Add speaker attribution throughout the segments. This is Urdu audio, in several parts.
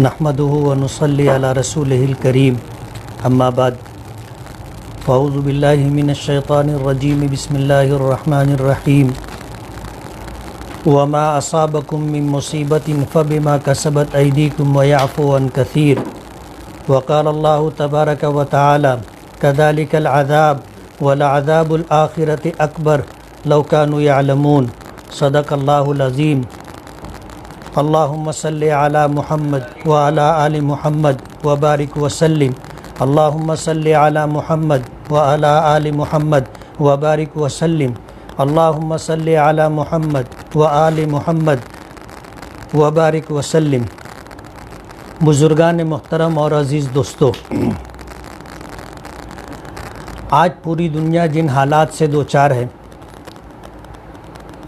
Speaker 1: نحمده ونصلي على رسوله الكريم اما بعد فاعوذ بالله من الشيطان الرجيم بسم الله الرحمن الرحيم وما أصابكم من مصيبة فبما كسبت أيديكم ويعفو عن كثير وقال الله تبارك وتعالى كذلك العذاب ولعذاب الآخرة أكبر لو كانوا يعلمون صدق الله العظيم اللهم صل على محمد وعلى آل محمد وبارك وسلم اللهم صل على محمد وعلى آل محمد وبارك وسلم اللهم صل على محمد وآل محمد وبارك وسلم۔ بزرگان محترم اور عزیز دوستو، آج پوری دنیا جن حالات سے دوچار ہے،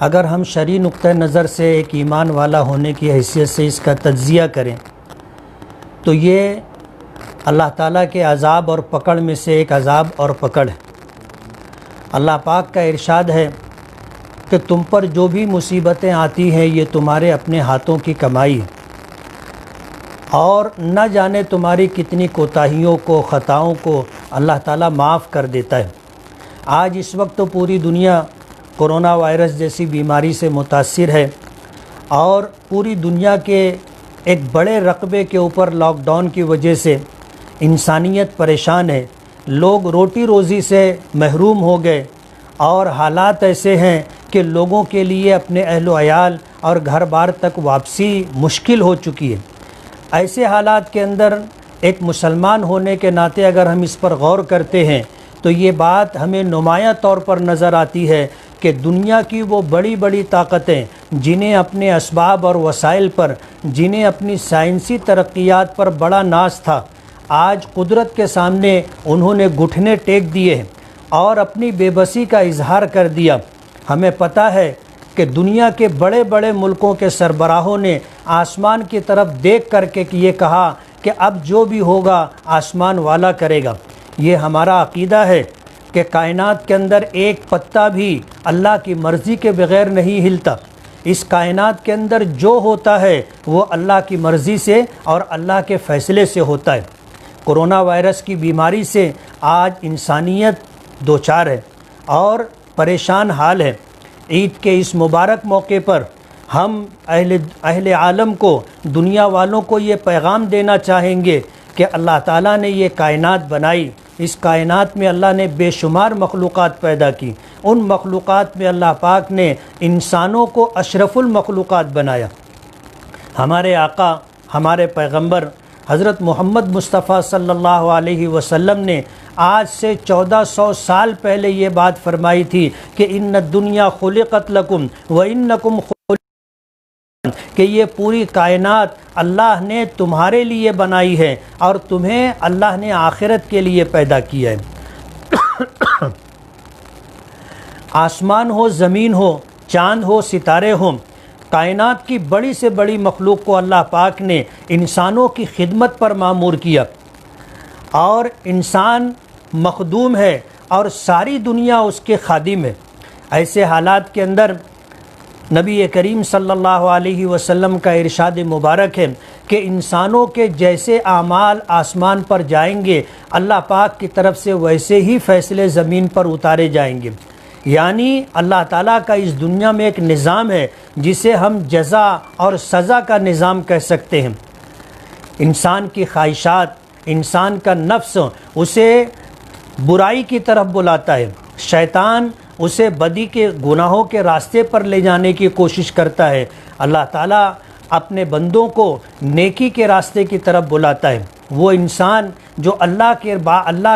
Speaker 1: اگر ہم شرعی نقطہ نظر سے ایک ایمان والا ہونے کی حیثیت سے اس کا تجزیہ کریں تو یہ اللہ تعالیٰ کے عذاب اور پکڑ میں سے ایک عذاب اور پکڑ ہے۔ اللہ پاک کا ارشاد ہے کہ تم پر جو بھی مصیبتیں آتی ہیں یہ تمہارے اپنے ہاتھوں کی کمائی ہے، اور نہ جانے تمہاری کتنی کوتاہیوں کو، خطاؤں کو اللہ تعالیٰ معاف کر دیتا ہے۔ آج اس وقت تو پوری دنیا کرونا وائرس جیسی بیماری سے متاثر ہے، اور پوری دنیا کے ایک بڑے رقبے کے اوپر لاک ڈاؤن کی وجہ سے انسانیت پریشان ہے، لوگ روٹی روزی سے محروم ہو گئے، اور حالات ایسے ہیں کہ لوگوں کے لیے اپنے اہل و عیال اور گھر بار تک واپسی مشکل ہو چکی ہے۔ ایسے حالات کے اندر ایک مسلمان ہونے کے ناطے اگر ہم اس پر غور کرتے ہیں تو یہ بات ہمیں نمایاں طور پر نظر آتی ہے کہ دنیا کی وہ بڑی بڑی طاقتیں جنہیں اپنے اسباب اور وسائل پر، جنہیں اپنی سائنسی ترقیات پر بڑا ناز تھا، آج قدرت کے سامنے انہوں نے گھٹنے ٹیک دیے ہیں اور اپنی بے بسی کا اظہار کر دیا۔ ہمیں پتہ ہے کہ دنیا کے بڑے بڑے ملکوں کے سربراہوں نے آسمان کی طرف دیکھ کر کے یہ کہا کہ اب جو بھی ہوگا آسمان والا کرے گا۔ یہ ہمارا عقیدہ ہے کہ کائنات کے اندر ایک پتا بھی اللہ کی مرضی کے بغیر نہیں ہلتا۔ اس کائنات کے اندر جو ہوتا ہے وہ اللہ کی مرضی سے اور اللہ کے فیصلے سے ہوتا ہے۔ کرونا وائرس کی بیماری سے آج انسانیت دوچار ہے اور پریشان حال ہے۔ عید کے اس مبارک موقع پر ہم اہل عالم کو، دنیا والوں کو یہ پیغام دینا چاہیں گے کہ اللہ تعالیٰ نے یہ کائنات بنائی، اس کائنات میں اللہ نے بے شمار مخلوقات پیدا کی، ان مخلوقات میں اللہ پاک نے انسانوں کو اشرف المخلوقات بنایا۔ ہمارے آقا، ہمارے پیغمبر حضرت محمد مصطفیٰ صلی اللہ علیہ وسلم نے آج سے 1400 سال پہلے یہ بات فرمائی تھی کہ ان الدنیا خلقت لکم وانکم کہ یہ پوری کائنات اللہ نے تمہارے لیے بنائی ہے اور تمہیں اللہ نے آخرت کے لیے پیدا کیا ہے۔ آسمان ہو، زمین ہو، چاند ہو، ستارے ہوں، کائنات کی بڑی سے بڑی مخلوق کو اللہ پاک نے انسانوں کی خدمت پر مامور کیا، اور انسان مخدوم ہے اور ساری دنیا اس کے خادم ہے۔ ایسے حالات کے اندر نبی کریم صلی اللہ علیہ وسلم کا ارشاد مبارک ہے کہ انسانوں کے جیسے اعمال آسمان پر جائیں گے، اللہ پاک کی طرف سے ویسے ہی فیصلے زمین پر اتارے جائیں گے۔ یعنی اللہ تعالیٰ کا اس دنیا میں ایک نظام ہے جسے ہم جزا اور سزا کا نظام کہہ سکتے ہیں۔ انسان کی خواہشات، انسان کا نفس اسے برائی کی طرف بلاتا ہے، شیطان اسے بدی کے گناہوں کے راستے پر لے جانے کی کوشش کرتا ہے، اللہ تعالیٰ اپنے بندوں کو نیکی کے راستے کی طرف بلاتا ہے۔ وہ انسان جو اللہ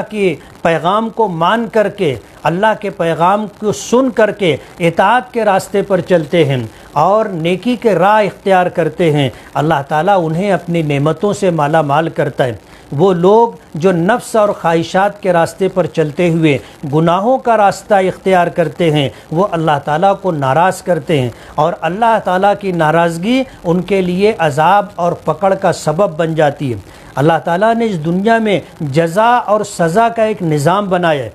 Speaker 1: کے پیغام کو مان کر کے، اللہ کے پیغام کو سن کر کے اطاعت کے راستے پر چلتے ہیں اور نیکی کے راہ اختیار کرتے ہیں، اللہ تعالیٰ انہیں اپنی نعمتوں سے مالا مال کرتا ہے۔ وہ لوگ جو نفس اور خواہشات کے راستے پر چلتے ہوئے گناہوں کا راستہ اختیار کرتے ہیں، وہ اللہ تعالیٰ کو ناراض کرتے ہیں، اور اللہ تعالیٰ کی ناراضگی ان کے لیے عذاب اور پکڑ کا سبب بن جاتی ہے۔ اللہ تعالیٰ نے اس دنیا میں جزا اور سزا کا ایک نظام بنایا ہے۔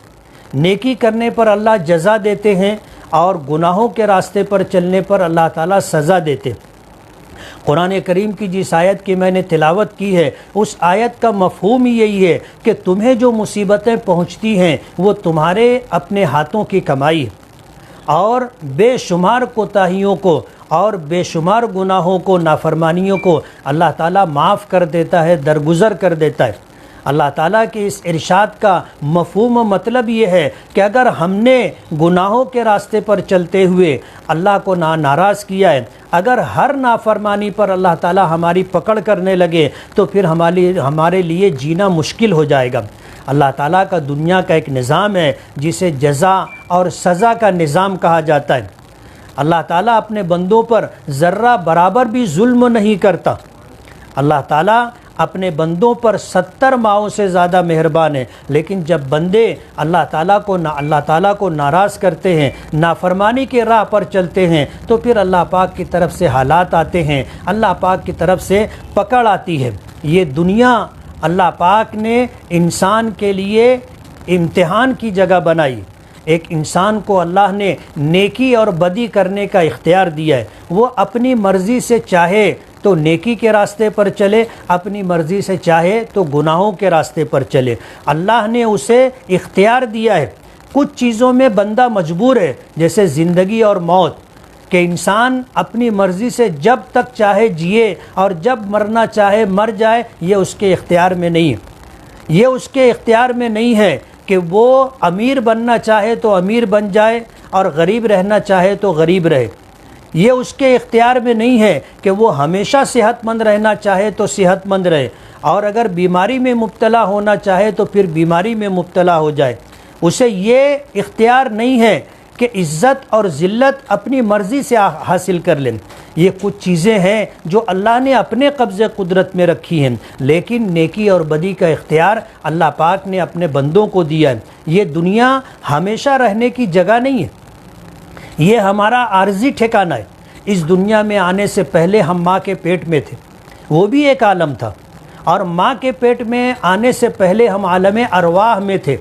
Speaker 1: نیکی کرنے پر اللہ جزا دیتے ہیں اور گناہوں کے راستے پر چلنے پر اللہ تعالیٰ سزا دیتے ہیں۔ قرآن کریم کی جس آیت کی میں نے تلاوت کی ہے اس آیت کا مفہوم یہی ہے کہ تمہیں جو مصیبتیں پہنچتی ہیں وہ تمہارے اپنے ہاتھوں کی کمائی ہے، اور بے شمار کوتاہیوں کو اور بے شمار گناہوں کو، نافرمانیوں کو اللہ تعالیٰ معاف کر دیتا ہے، درگزر کر دیتا ہے۔ اللہ تعالیٰ کے اس ارشاد کا مفہوم و مطلب یہ ہے کہ اگر ہم نے گناہوں کے راستے پر چلتے ہوئے اللہ کو ناراض کیا ہے، اگر ہر نافرمانی پر اللہ تعالیٰ ہماری پکڑ کرنے لگے تو پھر ہمارے لیے جینا مشکل ہو جائے گا۔ اللہ تعالیٰ کا دنیا کا ایک نظام ہے جسے جزا اور سزا کا نظام کہا جاتا ہے۔ اللہ تعالیٰ اپنے بندوں پر ذرہ برابر بھی ظلم نہیں کرتا۔ اللہ تعالیٰ اپنے بندوں پر 70 ماؤں سے زیادہ مہربان ہے، لیکن جب بندے اللہ تعالیٰ کو ناراض کرتے ہیں، نافرمانی کے راہ پر چلتے ہیں، تو پھر اللہ پاک کی طرف سے حالات آتے ہیں، اللہ پاک کی طرف سے پکڑ آتی ہے۔ یہ دنیا اللہ پاک نے انسان کے لیے امتحان کی جگہ بنائی۔ ایک انسان کو اللہ نے نیکی اور بدی کرنے کا اختیار دیا ہے، وہ اپنی مرضی سے چاہے تو نیکی کے راستے پر چلے، اپنی مرضی سے چاہے تو گناہوں کے راستے پر چلے۔ اللہ نے اسے اختیار دیا ہے۔ کچھ چیزوں میں بندہ مجبور ہے، جیسے زندگی اور موت، کہ انسان اپنی مرضی سے جب تک چاہے جیے اور جب مرنا چاہے مر جائے، یہ اس کے اختیار میں نہیں ہے۔ یہ اس کے اختیار میں نہیں ہے کہ وہ امیر بننا چاہے تو امیر بن جائے اور غریب رہنا چاہے تو غریب رہے۔ یہ اس کے اختیار میں نہیں ہے کہ وہ ہمیشہ صحت مند رہنا چاہے تو صحت مند رہے، اور اگر بیماری میں مبتلا ہونا چاہے تو پھر بیماری میں مبتلا ہو جائے۔ اسے یہ اختیار نہیں ہے کہ عزت اور ذلت اپنی مرضی سے حاصل کر لیں۔ یہ کچھ چیزیں ہیں جو اللہ نے اپنے قبضے قدرت میں رکھی ہیں، لیکن نیکی اور بدی کا اختیار اللہ پاک نے اپنے بندوں کو دیا ہے۔ یہ دنیا ہمیشہ رہنے کی جگہ نہیں ہے، یہ ہمارا عارضی ٹھکانہ ہے۔ اس دنیا میں آنے سے پہلے ہم ماں کے پیٹ میں تھے، وہ بھی ایک عالم تھا، اور ماں کے پیٹ میں آنے سے پہلے ہم عالم ارواح میں تھے،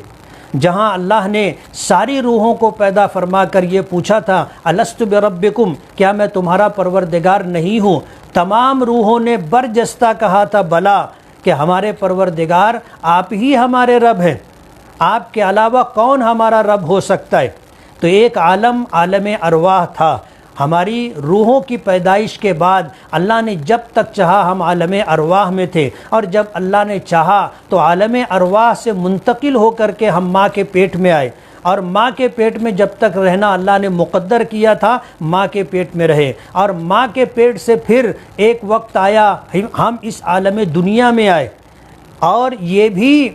Speaker 1: جہاں اللہ نے ساری روحوں کو پیدا فرما کر یہ پوچھا تھا، الست بربکم، کیا میں تمہارا پروردگار نہیں ہوں؟ تمام روحوں نے برجستہ کہا تھا بلا، کہ ہمارے پروردگار آپ ہی ہمارے رب ہیں، آپ کے علاوہ کون ہمارا رب ہو سکتا ہے؟ تو ایک عالم ارواح تھا۔ ہماری روحوں کی پیدائش کے بعد اللہ نے جب تک چاہا ہم عالم ارواح میں تھے، اور جب اللہ نے چاہا تو عالم ارواح سے منتقل ہو کر کے ہم ماں کے پیٹ میں آئے، اور ماں کے پیٹ میں جب تک رہنا اللہ نے مقدر کیا تھا ماں کے پیٹ میں رہے، اور ماں کے پیٹ سے پھر ایک وقت آیا ہم اس عالم دنیا میں آئے، اور یہ بھی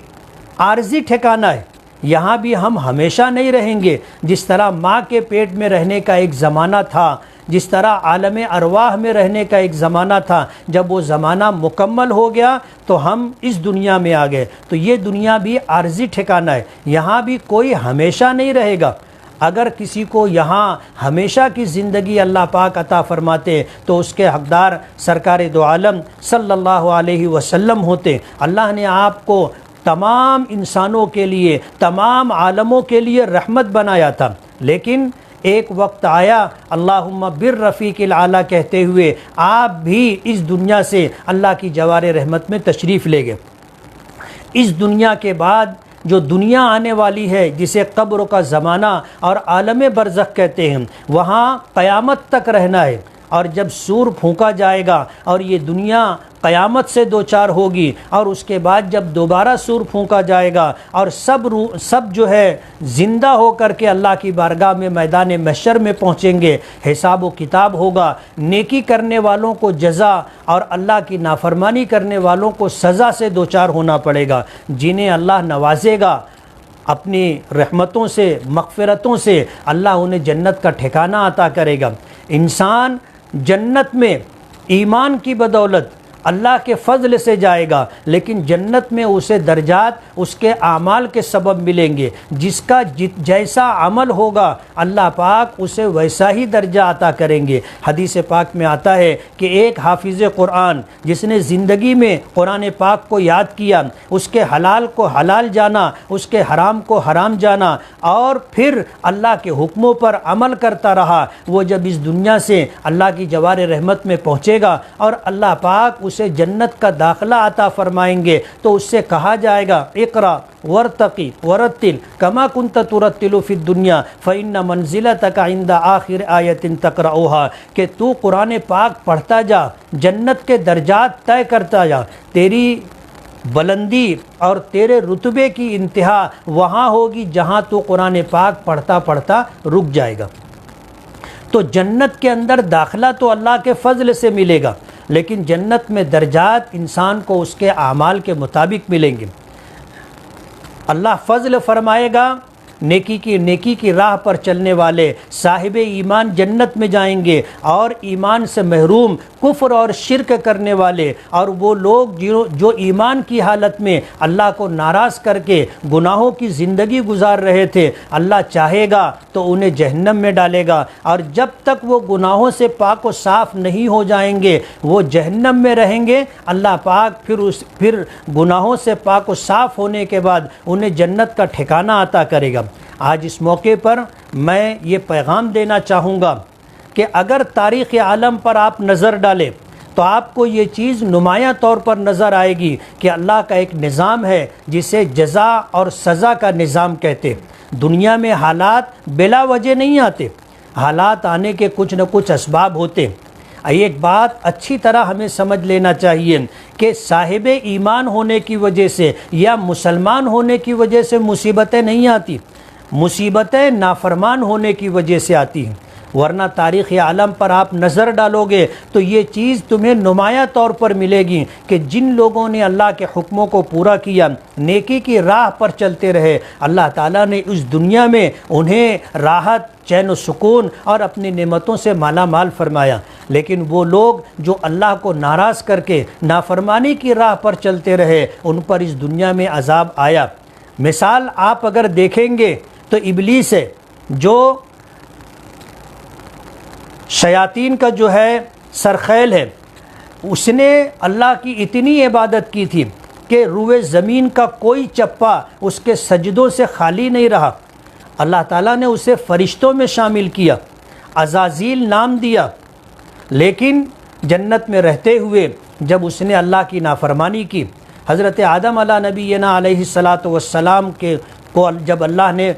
Speaker 1: عارضی ٹھکانہ ہے، یہاں بھی ہم ہمیشہ نہیں رہیں گے۔ جس طرح ماں کے پیٹ میں رہنے کا ایک زمانہ تھا، جس طرح عالم ارواح میں رہنے کا ایک زمانہ تھا، جب وہ زمانہ مکمل ہو گیا تو ہم اس دنیا میں آ گئے۔ تو یہ دنیا بھی عارضی ٹھکانہ ہے، یہاں بھی کوئی ہمیشہ نہیں رہے گا۔ اگر کسی کو یہاں ہمیشہ کی زندگی اللہ پاک عطا فرماتے تو اس کے حقدار سرکار دو عالم صلی اللہ علیہ وسلم ہوتے۔ اللہ نے آپ کو تمام انسانوں کے لیے، تمام عالموں کے لیے رحمت بنایا تھا، لیکن ایک وقت آیا اللہم بالرفیق الاعلیٰ کہتے ہوئے آپ بھی اس دنیا سے اللہ کی جوار رحمت میں تشریف لے گئے۔ اس دنیا کے بعد جو دنیا آنے والی ہے، جسے قبر کا زمانہ اور عالم برزخ کہتے ہیں، وہاں قیامت تک رہنا ہے، اور جب سور پھونکا جائے گا اور یہ دنیا قیامت سے دوچار ہوگی، اور اس کے بعد جب دوبارہ سور پھونکا جائے گا اور سب جو ہے زندہ ہو کر کے اللہ کی بارگاہ میں میدان محشر میں پہنچیں گے، حساب و کتاب ہوگا، نیکی کرنے والوں کو جزا اور اللہ کی نافرمانی کرنے والوں کو سزا سے دوچار ہونا پڑے گا۔ جنہیں اللہ نوازے گا اپنی رحمتوں سے، مغفرتوں سے، اللہ انہیں جنت کا ٹھکانہ عطا کرے گا۔ انسان جنت میں ایمان کی بدولت اللہ کے فضل سے جائے گا، لیکن جنت میں اسے درجات اس کے اعمال کے سبب ملیں گے. جس کا جیسا عمل ہوگا اللہ پاک اسے ویسا ہی درجہ عطا کریں گے. حدیث پاک میں آتا ہے کہ ایک حافظ قرآن جس نے زندگی میں قرآن پاک کو یاد کیا، اس کے حلال کو حلال جانا، اس کے حرام کو حرام جانا، اور پھر اللہ کے حکموں پر عمل کرتا رہا، وہ جب اس دنیا سے اللہ کی جوار رحمت میں پہنچے گا اور اللہ پاک اسے جنت کا داخلہ عطا فرمائیں گے تو اس سے کہا جائے گا اقرا ورتقی ورتل کما کنت ترتل فی الدنیا فإن منزلتک عند آخر آیت تقرأها، کہ تو قرآن پاک پڑھتا جا، جنت کے درجات طے کرتا جا، تیری بلندی اور تیرے رتبے کی انتہا وہاں ہوگی جہاں تو قرآن پاک پڑھتا پڑھتا رک جائے گا. تو جنت کے اندر داخلہ تو اللہ کے فضل سے ملے گا، لیکن جنت میں درجات انسان کو اس کے اعمال کے مطابق ملیں گے. اللہ فضل فرمائے گا، نیکی کی راہ پر چلنے والے صاحب ایمان جنت میں جائیں گے، اور ایمان سے محروم کفر اور شرک کرنے والے اور وہ لوگ جو ایمان کی حالت میں اللہ کو ناراض کر کے گناہوں کی زندگی گزار رہے تھے، اللہ چاہے گا تو انہیں جہنم میں ڈالے گا، اور جب تک وہ گناہوں سے پاک و صاف نہیں ہو جائیں گے وہ جہنم میں رہیں گے. اللہ پاک پھر گناہوں سے پاک و صاف ہونے کے بعد انہیں جنت کا ٹھکانہ عطا کرے گا. آج اس موقع پر میں یہ پیغام دینا چاہوں گا کہ اگر تاریخ عالم پر آپ نظر ڈالیں تو آپ کو یہ چیز نمایاں طور پر نظر آئے گی کہ اللہ کا ایک نظام ہے جسے جزا اور سزا کا نظام کہتے. دنیا میں حالات بلا وجہ نہیں آتے، حالات آنے کے کچھ نہ کچھ اسباب ہوتے. ایک بات اچھی طرح ہمیں سمجھ لینا چاہیے کہ صاحب ایمان ہونے کی وجہ سے یا مسلمان ہونے کی وجہ سے مصیبتیں نہیں آتی، مصیبتیں نافرمان ہونے کی وجہ سے آتی ہیں. ورنہ تاریخ عالم پر آپ نظر ڈالو گے تو یہ چیز تمہیں نمایاں طور پر ملے گی کہ جن لوگوں نے اللہ کے حکموں کو پورا کیا، نیکی کی راہ پر چلتے رہے، اللہ تعالیٰ نے اس دنیا میں انہیں راحت، چین و سکون اور اپنی نعمتوں سے مالا مال فرمایا. لیکن وہ لوگ جو اللہ کو ناراض کر کے نافرمانی کی راہ پر چلتے رہے، ان پر اس دنیا میں عذاب آیا. مثال آپ اگر دیکھیں گے تو ابلیس ہے جو شیاطین کا جو ہے سرخیل ہے، اس نے اللہ کی اتنی عبادت کی تھی کہ روئے زمین کا کوئی چپا اس کے سجدوں سے خالی نہیں رہا. اللہ تعالیٰ نے اسے فرشتوں میں شامل کیا، عزازیل نام دیا، لیکن جنت میں رہتے ہوئے جب اس نے اللہ کی نافرمانی کی، حضرت آدم علیہ نبینا علیہ السلام کو جب اللہ نے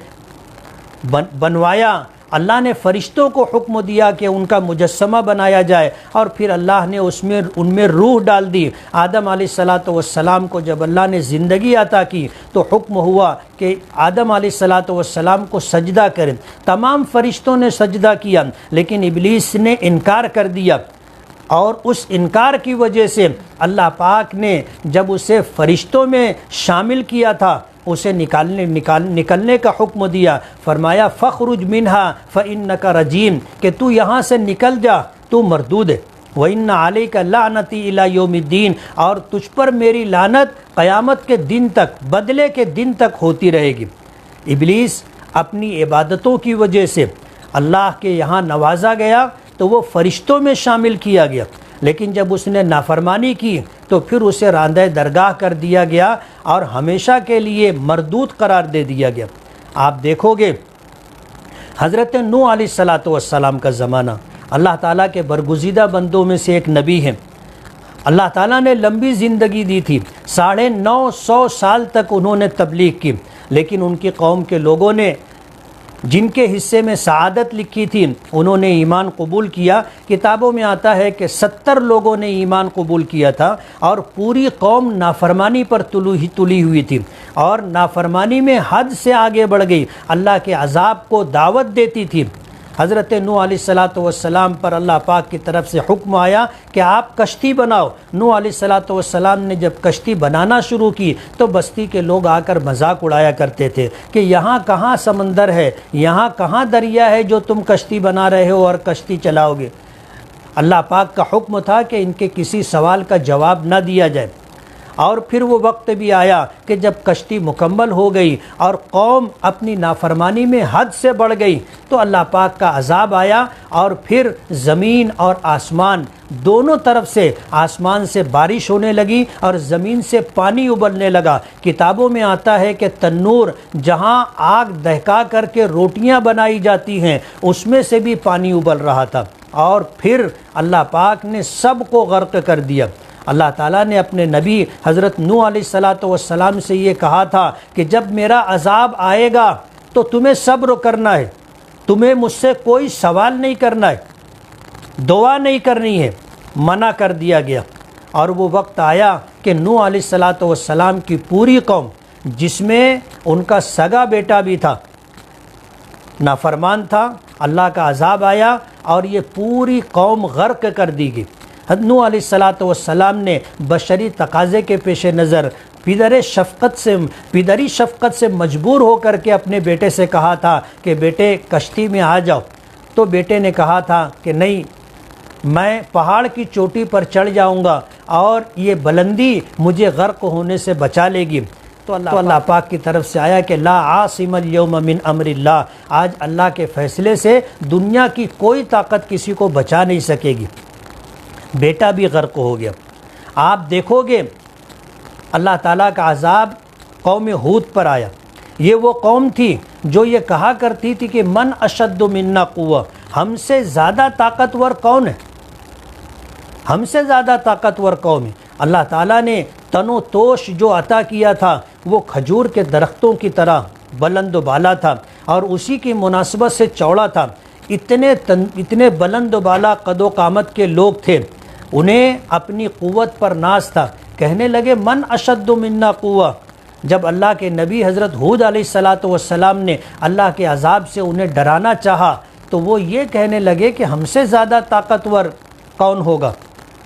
Speaker 1: بنوایا، اللہ نے فرشتوں کو حکم دیا کہ ان کا مجسمہ بنایا جائے، اور پھر اللہ نے ان میں روح ڈال دی. آدم علیہ السلام کو جب اللہ نے زندگی عطا کی تو حکم ہوا کہ آدم علیہ السلام کو سجدہ کریں. تمام فرشتوں نے سجدہ کیا، لیکن ابلیس نے انکار کر دیا، اور اس انکار کی وجہ سے اللہ پاک نے جب اسے فرشتوں میں شامل کیا تھا اسے نکلنے کا حکم دیا. فرمایا فخرج منہا فإنک رجیم، کہ تو یہاں سے نکل جا، تو مردود ہے. وإن علیک لعنتی الی یوم الدین، اور تجھ پر میری لعنت قیامت کے دن تک، بدلے کے دن تک ہوتی رہے گی. ابلیس اپنی عبادتوں کی وجہ سے اللہ کے یہاں نوازا گیا تو وہ فرشتوں میں شامل کیا گیا، لیکن جب اس نے نافرمانی کی تو پھر اسے راندہ درگاہ کر دیا گیا اور ہمیشہ کے لیے مردود قرار دے دیا گیا. آپ دیکھو گے حضرت نوح علیہ السلام کا زمانہ، اللہ تعالیٰ کے برگزیدہ بندوں میں سے ایک نبی ہیں. اللہ تعالیٰ نے لمبی زندگی دی تھی، 950 سال تک انہوں نے تبلیغ کی، لیکن ان کی قوم کے لوگوں نے جن کے حصے میں سعادت لکھی تھی انہوں نے ایمان قبول کیا. کتابوں میں آتا ہے کہ 70 لوگوں نے ایمان قبول کیا تھا، اور پوری قوم نافرمانی پر تلی ہوئی تھی، اور نافرمانی میں حد سے آگے بڑھ گئی، اللہ کے عذاب کو دعوت دیتی تھی. حضرت نوح علیہ السلام پر اللہ پاک کی طرف سے حکم آیا کہ آپ کشتی بناؤ. نوح علیہ السلام نے جب کشتی بنانا شروع کی تو بستی کے لوگ آ کر مذاق اڑایا کرتے تھے کہ یہاں کہاں سمندر ہے، یہاں کہاں دریا ہے جو تم کشتی بنا رہے ہو اور کشتی چلاؤ گے. اللہ پاک کا حکم تھا کہ ان کے کسی سوال کا جواب نہ دیا جائے. اور پھر وہ وقت بھی آیا کہ جب کشتی مکمل ہو گئی اور قوم اپنی نافرمانی میں حد سے بڑھ گئی تو اللہ پاک کا عذاب آیا، اور پھر زمین اور آسمان دونوں طرف سے، آسمان سے بارش ہونے لگی اور زمین سے پانی ابلنے لگا۔ کتابوں میں آتا ہے کہ تنور جہاں آگ دہکا کر کے روٹیاں بنائی جاتی ہیں اس میں سے بھی پانی ابل رہا تھا، اور پھر اللہ پاک نے سب کو غرق کر دیا۔ اللہ تعالیٰ نے اپنے نبی حضرت نوح علیہ السلام سے یہ کہا تھا کہ جب میرا عذاب آئے گا تو تمہیں صبر کرنا ہے، تمہیں مجھ سے کوئی سوال نہیں کرنا ہے، دعا نہیں کرنی ہے، منع کر دیا گیا۔ اور وہ وقت آیا کہ نوح علیہ السلام کی پوری قوم، جس میں ان کا سگا بیٹا بھی تھا، نافرمان تھا، اللہ کا عذاب آیا اور یہ پوری قوم غرق کر دی گئی۔ حضرت نوح علیہ السلام نے بشری تقاضے کے پیش نظر پدری شفقت سے مجبور ہو کر کے اپنے بیٹے سے کہا تھا کہ بیٹے کشتی میں آ جاؤ، تو بیٹے نے کہا تھا کہ نہیں، میں پہاڑ کی چوٹی پر چڑھ جاؤں گا اور یہ بلندی مجھے غرق ہونے سے بچا لے گی۔ تو اللہ پاک کی طرف سے آیا کہ لا عاصم اليوم من امر اللہ، آج اللہ کے فیصلے سے دنیا کی کوئی طاقت کسی کو بچا نہیں سکے گی۔ بیٹا بھی غرق ہو گیا۔ آپ دیکھو گے اللہ تعالیٰ کا عذاب قوم ہود پر آیا۔ یہ وہ قوم تھی جو یہ کہا کرتی تھی کہ من اشد منا قوہ، ہم سے زیادہ طاقتور کون ہے، ہم سے زیادہ طاقتور قوم ہے۔ اللہ تعالیٰ نے تن و توش جو عطا کیا تھا وہ کھجور کے درختوں کی طرح بلند و بالا تھا، اور اسی کی مناسبت سے چوڑا تھا۔ اتنے بلند و بالا قد و قامت کے لوگ تھے، انہیں اپنی قوت پر ناز تھا۔ کہنے لگے من اشد منا قوہ۔ جب اللہ کے نبی حضرت ہود علیہ السلام نے اللہ کے عذاب سے انہیں ڈرانا چاہا تو وہ یہ کہنے لگے کہ ہم سے زیادہ طاقتور کون ہوگا۔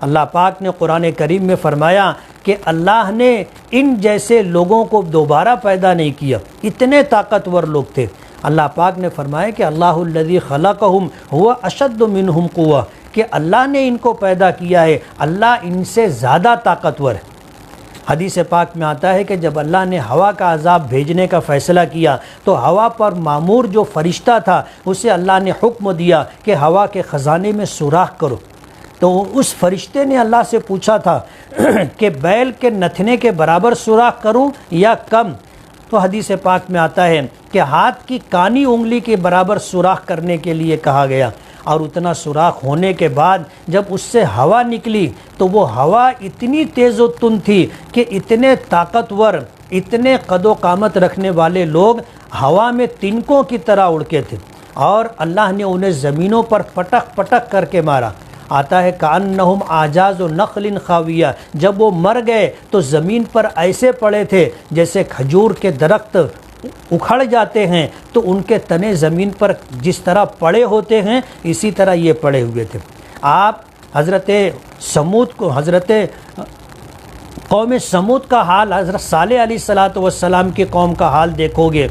Speaker 1: اللہ پاک نے قرآن کریم میں فرمایا کہ اللہ نے ان جیسے لوگوں کو دوبارہ پیدا نہیں کیا، اتنے طاقتور لوگ تھے۔ اللہ پاک نے فرمایا کہ اللہ الذی خلقہم ہوا اشد منہم قوہ، کہ اللہ نے ان کو پیدا کیا ہے، اللہ ان سے زیادہ طاقتور ہے۔ حدیث پاک میں آتا ہے کہ جب اللہ نے ہوا کا عذاب بھیجنے کا فیصلہ کیا تو ہوا پر مامور جو فرشتہ تھا اسے اللہ نے حکم دیا کہ ہوا کے خزانے میں سوراخ کرو۔ تو اس فرشتے نے اللہ سے پوچھا تھا کہ بیل کے نتھنے کے برابر سوراخ کروں یا کم؟ تو حدیث پاک میں آتا ہے کہ ہاتھ کی کانی انگلی کے برابر سوراخ کرنے کے لیے کہا گیا، اور اتنا سوراخ ہونے کے بعد جب اس سے ہوا نکلی تو وہ ہوا اتنی تیز و تند تھی کہ اتنے طاقتور، اتنے قد و قامت رکھنے والے لوگ ہوا میں تنکوں کی طرح اڑ کے تھے، اور اللہ نے انہیں زمینوں پر پٹک پٹک کر کے مارا۔ آتا ہے کأنہم اعجاز نخل خاویہ، جب وہ مر گئے تو زمین پر ایسے پڑے تھے جیسے کھجور کے درخت اکھڑ جاتے ہیں تو ان کے تنے زمین پر جس طرح پڑے ہوتے ہیں اسی طرح یہ پڑے ہوئے تھے۔ آپ حضرت سمود کو، حضرت قوم سمود کا حال، حضرت صالح علیہ السلام کی قوم کا حال دیکھو گے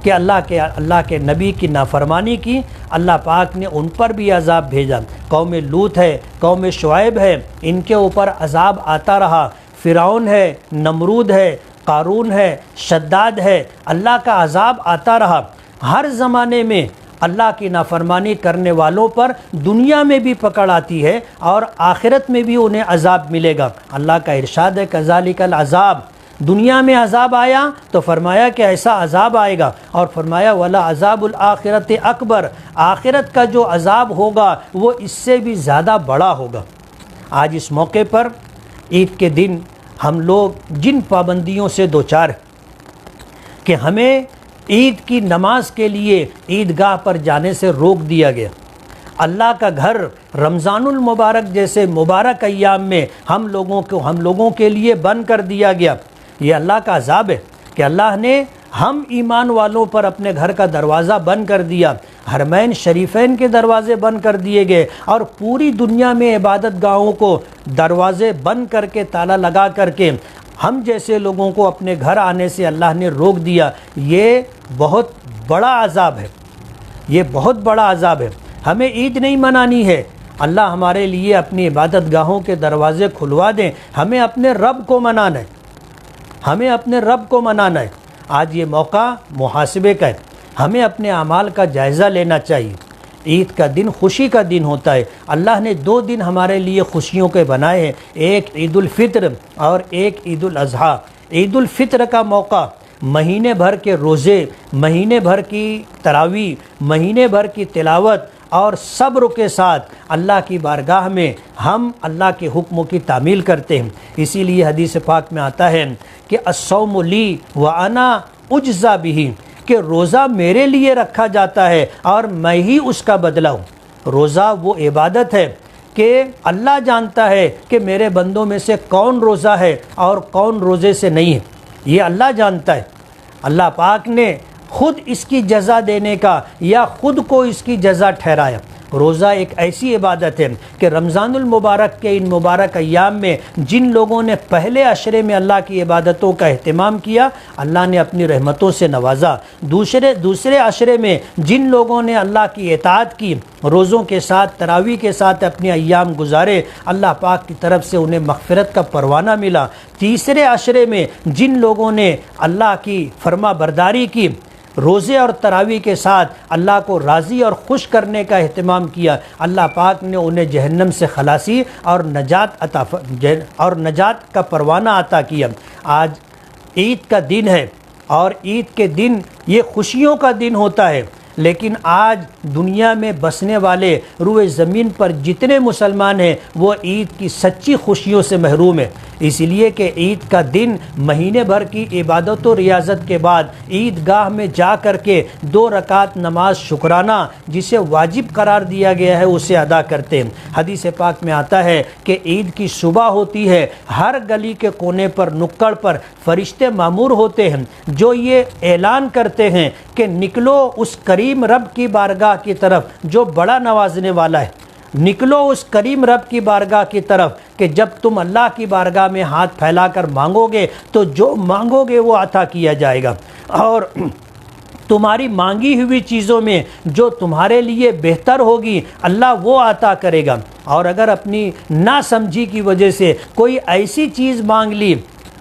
Speaker 1: کہ اللہ کے نبی کی نافرمانی کی، اللہ پاک نے ان پر بھی عذاب بھیجا۔ قوم لوط ہے، قوم شعیب ہے، ان کے اوپر عذاب آتا رہا۔ فرعون ہے، نمرود ہے، قارون ہے، شداد ہے، اللہ کا عذاب آتا رہا۔ ہر زمانے میں اللہ کی نافرمانی کرنے والوں پر دنیا میں بھی پکڑ آتی ہے اور آخرت میں بھی انہیں عذاب ملے گا۔ اللہ کا ارشاد ہے کذالک العذاب، دنیا میں عذاب آیا تو فرمایا کہ ایسا عذاب آئے گا، اور فرمایا ولا عذاب الآخرت اکبر، آخرت کا جو عذاب ہوگا وہ اس سے بھی زیادہ بڑا ہوگا۔ آج اس موقع پر عید کے دن ہم لوگ جن پابندیوں سے دوچار ہیں کہ ہمیں عید کی نماز کے لیے عیدگاہ پر جانے سے روک دیا گیا، اللہ کا گھر رمضان المبارک جیسے مبارک ایام میں ہم لوگوں کے لیے بند کر دیا گیا، یہ اللہ کا عذاب ہے کہ اللہ نے ہم ایمان والوں پر اپنے گھر کا دروازہ بند کر دیا، حرمین شریفین کے دروازے بند کر دیے گئے، اور پوری دنیا میں عبادت گاہوں کو دروازے بند کر کے تالا لگا کر کے ہم جیسے لوگوں کو اپنے گھر آنے سے اللہ نے روک دیا۔ یہ بہت بڑا عذاب ہے، یہ بہت بڑا عذاب ہے۔ ہمیں عید نہیں منانی ہے، اللہ ہمارے لیے اپنی عبادت گاہوں کے دروازے کھلوا دیں، ہمیں اپنے رب کو منانا ہے۔ ہمیں اپنے رب کو منانا ہے۔ آج یہ موقع محاسبے کا ہے، ہمیں اپنے اعمال کا جائزہ لینا چاہیے۔ عید کا دن خوشی کا دن ہوتا ہے۔ اللہ نے 2 دن ہمارے لیے خوشیوں کے بنائے ہیں، ایک عید الفطر اور ایک عید الاضحیٰ۔ عید الفطر کا موقع مہینے بھر کے روزے، مہینے بھر کی تراویح، مہینے بھر کی تلاوت اور صبر کے ساتھ اللہ کی بارگاہ میں ہم اللہ کے حکموں کی تعمیل کرتے ہیں۔ اسی لیے حدیث پاک میں آتا ہے کہ الصوم لی وانا اجزا بہ، کہ روزہ میرے لیے رکھا جاتا ہے اور میں ہی اس کا بدلہ ہوں۔ روزہ وہ عبادت ہے کہ اللہ جانتا ہے کہ میرے بندوں میں سے کون روزہ ہے اور کون روزے سے نہیں ہے، یہ اللہ جانتا ہے۔ اللہ پاک نے خود اس کی جزا دینے کا یا خود کو اس کی جزا ٹھہرایا۔ روزہ ایک ایسی عبادت ہے کہ رمضان المبارک کے ان مبارک ایام میں جن لوگوں نے پہلے عشرے میں اللہ کی عبادتوں کا اہتمام کیا، اللہ نے اپنی رحمتوں سے نوازا۔ دوسرے عشرے میں جن لوگوں نے اللہ کی اطاعت کی، روزوں کے ساتھ تراویح کے ساتھ اپنے ایام گزارے، اللہ پاک کی طرف سے انہیں مغفرت کا پروانہ ملا۔ تیسرے عشرے میں جن لوگوں نے اللہ کی فرما برداری کی، روزے اور تراویح کے ساتھ اللہ کو راضی اور خوش کرنے کا اہتمام کیا، اللہ پاک نے انہیں جہنم سے خلاصی اور نجات کا پروانہ عطا کیا۔ آج عید کا دن ہے اور عید کے دن یہ خوشیوں کا دن ہوتا ہے، لیکن آج دنیا میں بسنے والے روئے زمین پر جتنے مسلمان ہیں وہ عید کی سچی خوشیوں سے محروم ہیں، اس لیے کہ عید کا دن مہینے بھر کی عبادت و ریاضت کے بعد عید گاہ میں جا کر کے 2 رکعت نماز شکرانہ جسے واجب قرار دیا گیا ہے اسے ادا کرتے ہیں۔ حدیث پاک میں آتا ہے کہ عید کی صبح ہوتی ہے، ہر گلی کے کونے پر نکڑ پر فرشتے مامور ہوتے ہیں جو یہ اعلان کرتے ہیں کہ نکلو اس کریم رب کی بارگاہ کی طرف جو بڑا نوازنے والا ہے، نکلو اس کریم رب کی بارگاہ کی طرف کہ جب تم اللہ کی بارگاہ میں ہاتھ پھیلا کر مانگو گے تو جو مانگو گے وہ عطا کیا جائے گا، اور تمہاری مانگی ہوئی چیزوں میں جو تمہارے لیے بہتر ہوگی اللہ وہ عطا کرے گا۔ اور اگر اپنی ناسمجھی کی وجہ سے کوئی ایسی چیز مانگ لی،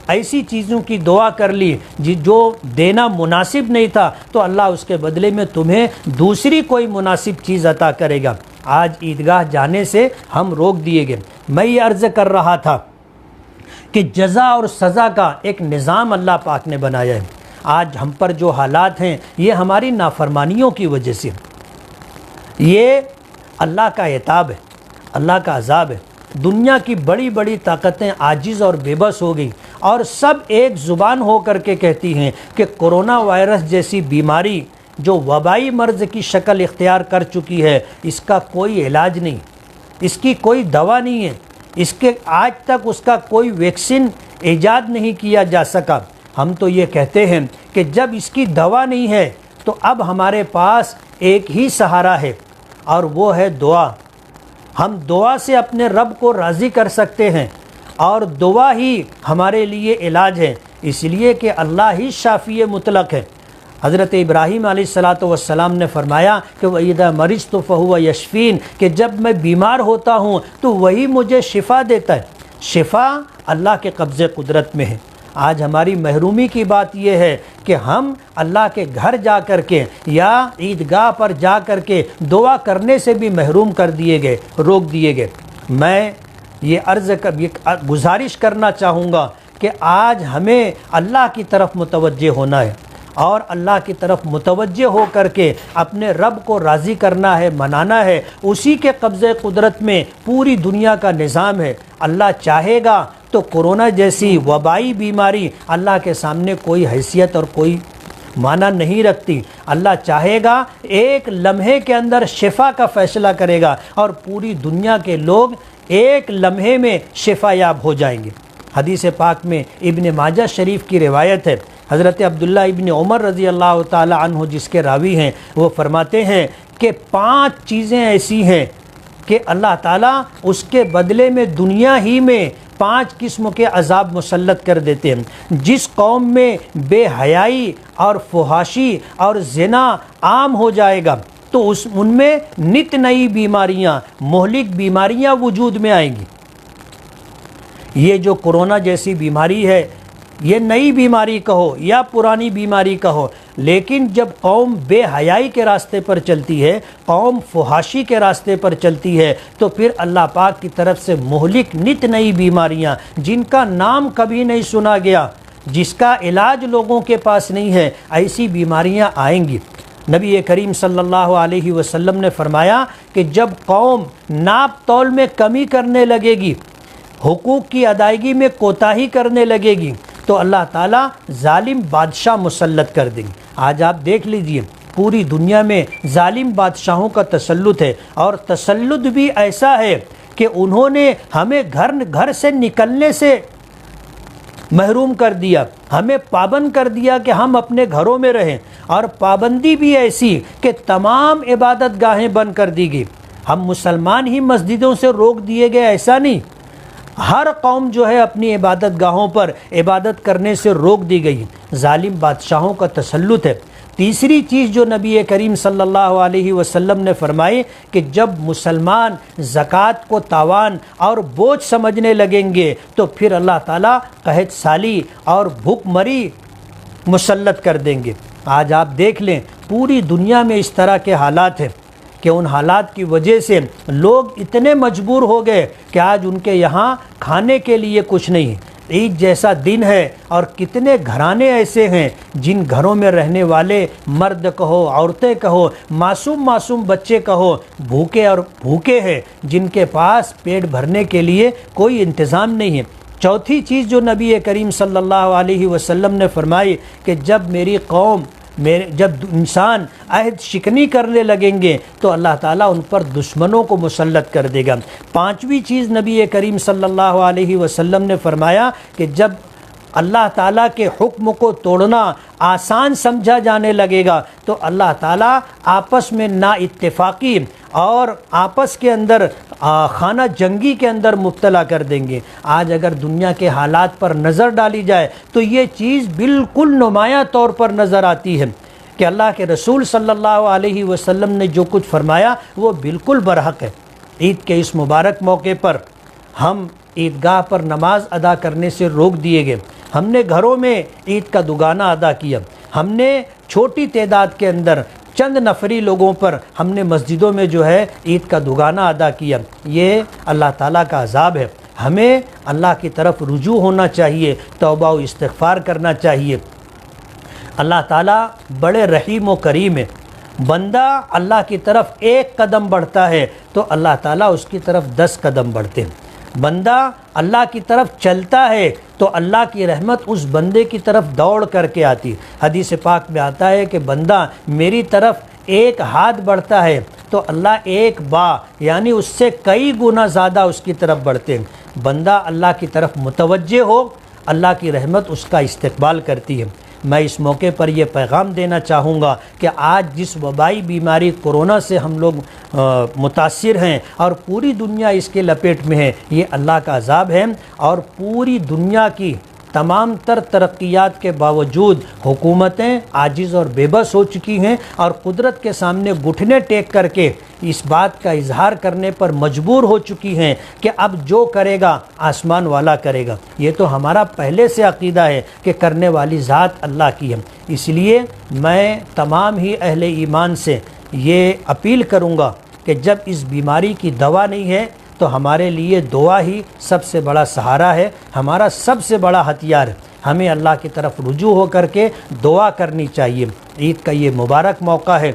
Speaker 1: ایسی چیزوں کی دعا کر لی جو دینا مناسب نہیں تھا، تو اللہ اس کے بدلے میں تمہیں دوسری کوئی مناسب چیز عطا کرے گا۔ آج عیدگاہ جانے سے ہم روک دیے گئے۔ میں یہ عرض کر رہا تھا کہ جزا اور سزا کا ایک نظام اللہ پاک نے بنایا ہے۔ آج ہم پر جو حالات ہیں یہ ہماری نافرمانیوں کی وجہ سے، یہ اللہ کا عتاب ہے، اللہ کا عذاب ہے۔ دنیا کی بڑی بڑی طاقتیں عاجز اور بے بس ہو گئی اور سب ایک زبان ہو کر کے کہتی ہیں کہ کرونا وائرس جیسی بیماری جو وبائی مرض کی شکل اختیار کر چکی ہے، اس کا کوئی علاج نہیں، اس کی کوئی دوا نہیں ہے، آج تک اس کا کوئی ویکسین ایجاد نہیں کیا جا سکا۔ ہم تو یہ کہتے ہیں کہ جب اس کی دوا نہیں ہے تو اب ہمارے پاس ایک ہی سہارا ہے اور وہ ہے دعا۔ ہم دعا سے اپنے رب کو راضی کر سکتے ہیں اور دعا ہی ہمارے لیے علاج ہے، اس لیے کہ اللہ ہی شافی مطلق ہے۔ حضرت ابراہیم علیہ السلام نے فرمایا کہ وَإِذَا مَرِضْتُ فَهُوَ يَشْفِينِ، کہ جب میں بیمار ہوتا ہوں تو وہی مجھے شفا دیتا ہے۔ شفا اللہ کے قبضے قدرت میں ہے۔ آج ہماری محرومی کی بات یہ ہے کہ ہم اللہ کے گھر جا کر کے یا عیدگاہ پر جا کر کے دعا کرنے سے بھی محروم کر دیے گئے، روک دیے گئے۔ میں یہ گزارش کرنا چاہوں گا کہ آج ہمیں اللہ کی طرف متوجہ ہونا ہے اور اللہ کی طرف متوجہ ہو کر کے اپنے رب کو راضی کرنا ہے، منانا ہے۔ اسی کے قبضے قدرت میں پوری دنیا کا نظام ہے۔ اللہ چاہے گا تو کورونا جیسی وبائی بیماری اللہ کے سامنے کوئی حیثیت اور کوئی معنی نہیں رکھتی۔ اللہ چاہے گا ایک لمحے کے اندر شفا کا فیصلہ کرے گا اور پوری دنیا کے لوگ ایک لمحے میں شفا یاب ہو جائیں گے۔ حدیث پاک میں ابن ماجہ شریف کی روایت ہے، حضرت عبداللہ ابن عمر رضی اللہ تعالی عنہ جس کے راوی ہیں، وہ فرماتے ہیں کہ 5 چیزیں ایسی ہیں کہ اللہ تعالیٰ اس کے بدلے میں دنیا ہی میں 5 قسم کے عذاب مسلط کر دیتے ہیں۔ جس قوم میں بے حیائی اور فحاشی اور زنا عام ہو جائے گا تو ان میں نت نئی بیماریاں، مہلک بیماریاں وجود میں آئیں گی۔ یہ جو کورونا جیسی بیماری ہے، یہ نئی بیماری کہو یا پرانی بیماری کہو، لیکن جب قوم بے حیائی کے راستے پر چلتی ہے، قوم فحاشی کے راستے پر چلتی ہے، تو پھر اللہ پاک کی طرف سے مہلک نت نئی بیماریاں جن کا نام کبھی نہیں سنا گیا، جس کا علاج لوگوں کے پاس نہیں ہے، ایسی بیماریاں آئیں گی۔ نبی کریم صلی اللہ علیہ وسلم نے فرمایا کہ جب قوم ناپ تول میں کمی کرنے لگے گی، حقوق کی ادائیگی میں کوتاہی کرنے لگے گی، تو اللہ تعالیٰ ظالم بادشاہ مسلط کر دیں گے۔ آج آپ دیکھ لیجئے پوری دنیا میں ظالم بادشاہوں کا تسلط ہے، اور تسلط بھی ایسا ہے کہ انہوں نے ہمیں گھر سے نکلنے سے محروم کر دیا، ہمیں پابند کر دیا کہ ہم اپنے گھروں میں رہیں، اور پابندی بھی ایسی کہ تمام عبادت گاہیں بند کر دی گئی۔ ہم مسلمان ہی مسجدوں سے روک دیے گئے ایسا نہیں، ہر قوم جو ہے اپنی عبادت گاہوں پر عبادت کرنے سے روک دی گئی۔ ظالم بادشاہوں کا تسلط ہے۔ تیسری چیز جو نبی کریم صلی اللہ علیہ وسلم نے فرمائی کہ جب مسلمان زکوٰۃ کو تاوان اور بوجھ سمجھنے لگیں گے تو پھر اللہ تعالیٰ قحط سالی اور بھوک مری مسلط کر دیں گے۔ آج آپ دیکھ لیں پوری دنیا میں اس طرح کے حالات ہیں کہ ان حالات کی وجہ سے لوگ اتنے مجبور ہو گئے کہ آج ان کے یہاں کھانے کے لیے کچھ نہیں۔ عید جیسا دن ہے اور کتنے گھرانے ایسے ہیں جن گھروں میں رہنے والے مرد کہو، عورتیں کہو، معصوم بچے کہو، بھوکے ہیں، جن کے پاس پیٹ بھرنے کے لیے کوئی انتظام نہیں ہے۔ چوتھی چیز جو نبی کریم صلی اللہ علیہ وسلم نے فرمائی کہ جب میری قوم جب انسان عہد شکنی کرنے لگیں گے تو اللہ تعالیٰ ان پر دشمنوں کو مسلط کر دے گا۔ پانچویں چیز نبی کریم صلی اللہ علیہ وسلم نے فرمایا کہ جب اللہ تعالیٰ کے حکم کو توڑنا آسان سمجھا جانے لگے گا تو اللہ تعالیٰ آپس میں نا اتفاقی اور آپس کے اندر خانہ جنگی کے اندر مبتلا کر دیں گے۔ آج اگر دنیا کے حالات پر نظر ڈالی جائے تو یہ چیز بالکل نمایاں طور پر نظر آتی ہے کہ اللہ کے رسول صلی اللہ علیہ وسلم نے جو کچھ فرمایا وہ بالکل برحق ہے۔ عید کے اس مبارک موقع پر ہم عیدگاہ پر نماز ادا کرنے سے روک دیے گئے، ہم نے گھروں میں عید کا دگانہ ادا کیا، ہم نے چھوٹی تعداد کے اندر چند نفری لوگوں پر ہم نے مسجدوں میں جو ہے عید کا دگانہ ادا کیا۔ یہ اللہ تعالیٰ کا عذاب ہے۔ ہمیں اللہ کی طرف رجوع ہونا چاہیے، توبہ و استغفار کرنا چاہیے۔ اللہ تعالیٰ بڑے رحیم و کریم ہے۔ بندہ اللہ کی طرف ایک قدم بڑھتا ہے تو اللہ تعالیٰ اس کی طرف 10 قدم بڑھتے ہیں۔ بندہ اللہ کی طرف چلتا ہے تو اللہ کی رحمت اس بندے کی طرف دوڑ کر کے آتی۔ حدیث پاک میں آتا ہے کہ بندہ میری طرف ایک ہاتھ بڑھتا ہے تو اللہ ایک یعنی اس سے کئی گنا زیادہ اس کی طرف بڑھتے ہیں۔ بندہ اللہ کی طرف متوجہ ہو، اللہ کی رحمت اس کا استقبال کرتی ہے۔ میں اس موقع پر یہ پیغام دینا چاہوں گا کہ آج جس وبائی بیماری کورونا سے ہم لوگ متاثر ہیں اور پوری دنیا اس کے لپیٹ میں ہے، یہ اللہ کا عذاب ہے، اور پوری دنیا کی تمام تر ترقیات کے باوجود حکومتیں عاجز اور بے بس ہو چکی ہیں اور قدرت کے سامنے گھٹنے ٹیک کر کے اس بات کا اظہار کرنے پر مجبور ہو چکی ہیں کہ اب جو کرے گا آسمان والا کرے گا۔ یہ تو ہمارا پہلے سے عقیدہ ہے کہ کرنے والی ذات اللہ کی ہے۔ اس لیے میں تمام ہی اہل ایمان سے یہ اپیل کروں گا کہ جب اس بیماری کی دوا نہیں ہے تو ہمارے لیے دعا ہی سب سے بڑا سہارا ہے، ہمارا سب سے بڑا ہتھیار ہے۔ ہمیں اللہ کی طرف رجوع ہو کر کے دعا کرنی چاہیے۔ عید کا یہ مبارک موقع ہے۔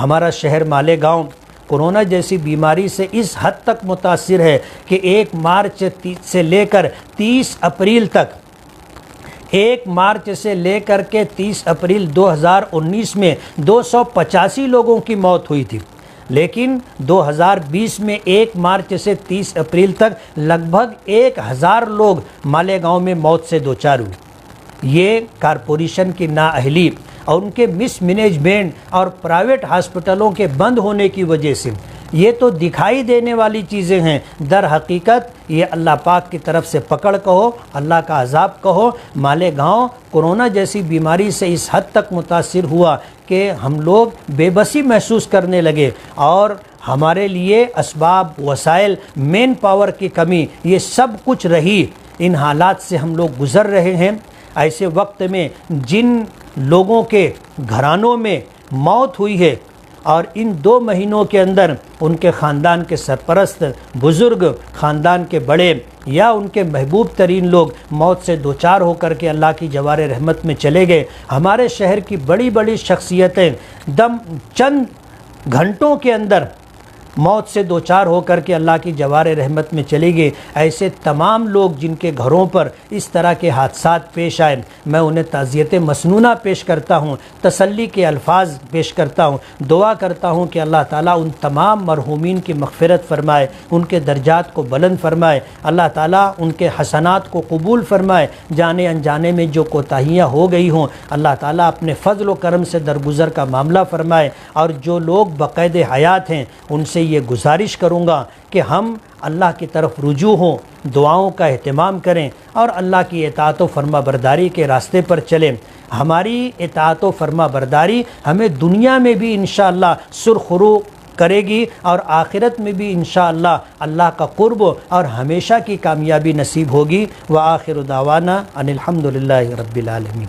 Speaker 1: ہمارا شہر مالیگاؤں کورونا جیسی بیماری سے اس حد تک متاثر ہے کہ 1 مارچ سے لے کر 30 اپریل تک 1 مارچ سے لے کر کے 30 اپریل 2019 میں 285 لوگوں کی موت ہوئی تھی، لیکن 2020 میں 1 مارچ سے 30 اپریل تک لگ بھگ 1000 لوگ مالیگاؤں میں موت سے دوچار ہوئے۔ یہ کارپوریشن کی نااہلی اور ان کے مس مینجمنٹ اور پرائیویٹ ہاسپٹلوں کے بند ہونے کی وجہ سے، یہ تو دکھائی دینے والی چیزیں ہیں، در حقیقت یہ اللہ پاک کی طرف سے پکڑ کہو، اللہ کا عذاب کہو۔ مالیگاؤں کورونا جیسی بیماری سے اس حد تک متاثر ہوا کہ ہم لوگ بے بسی محسوس کرنے لگے، اور ہمارے لیے اسباب، وسائل، مین پاور کی کمی، یہ سب کچھ رہی۔ ان حالات سے ہم لوگ گزر رہے ہیں۔ ایسے وقت میں جن لوگوں کے گھرانوں میں موت ہوئی ہے اور ان 2 مہینوں کے اندر ان کے خاندان کے سرپرست بزرگ، خاندان کے بڑے یا ان کے محبوب ترین لوگ موت سے دوچار ہو کر کے اللہ کی جوار رحمت میں چلے گئے، ہمارے شہر کی بڑی بڑی شخصیتیں چند گھنٹوں کے اندر موت سے دوچار ہو کر کے اللہ کی جوار رحمت میں چلے گئے، ایسے تمام لوگ جن کے گھروں پر اس طرح کے حادثات پیش آئے، میں انہیں تعزیت مسنونہ پیش کرتا ہوں، تسلی کے الفاظ پیش کرتا ہوں، دعا کرتا ہوں کہ اللہ تعالیٰ ان تمام مرحومین کی مغفرت فرمائے، ان کے درجات کو بلند فرمائے، اللہ تعالیٰ ان کے حسنات کو قبول فرمائے، جانے انجانے میں جو کوتاہیاں ہو گئی ہوں اللہ تعالیٰ اپنے فضل و کرم سے درگزر کا معاملہ فرمائے، اور جو لوگ بقید حیات ہیں ان سے یہ گزارش کروں گا کہ ہم اللہ کی طرف رجوع ہوں، دعاؤں کا اہتمام کریں اور اللہ کی اطاعت و فرما برداری کے راستے پر چلیں۔ ہماری اطاعت و فرما برداری ہمیں دنیا میں بھی انشاءاللہ سرخرو کرے گی اور آخرت میں بھی انشاءاللہ اللہ کا قرب اور ہمیشہ کی کامیابی نصیب ہوگی۔ وآخر دعوانا ان الحمدللہ رب العالمین۔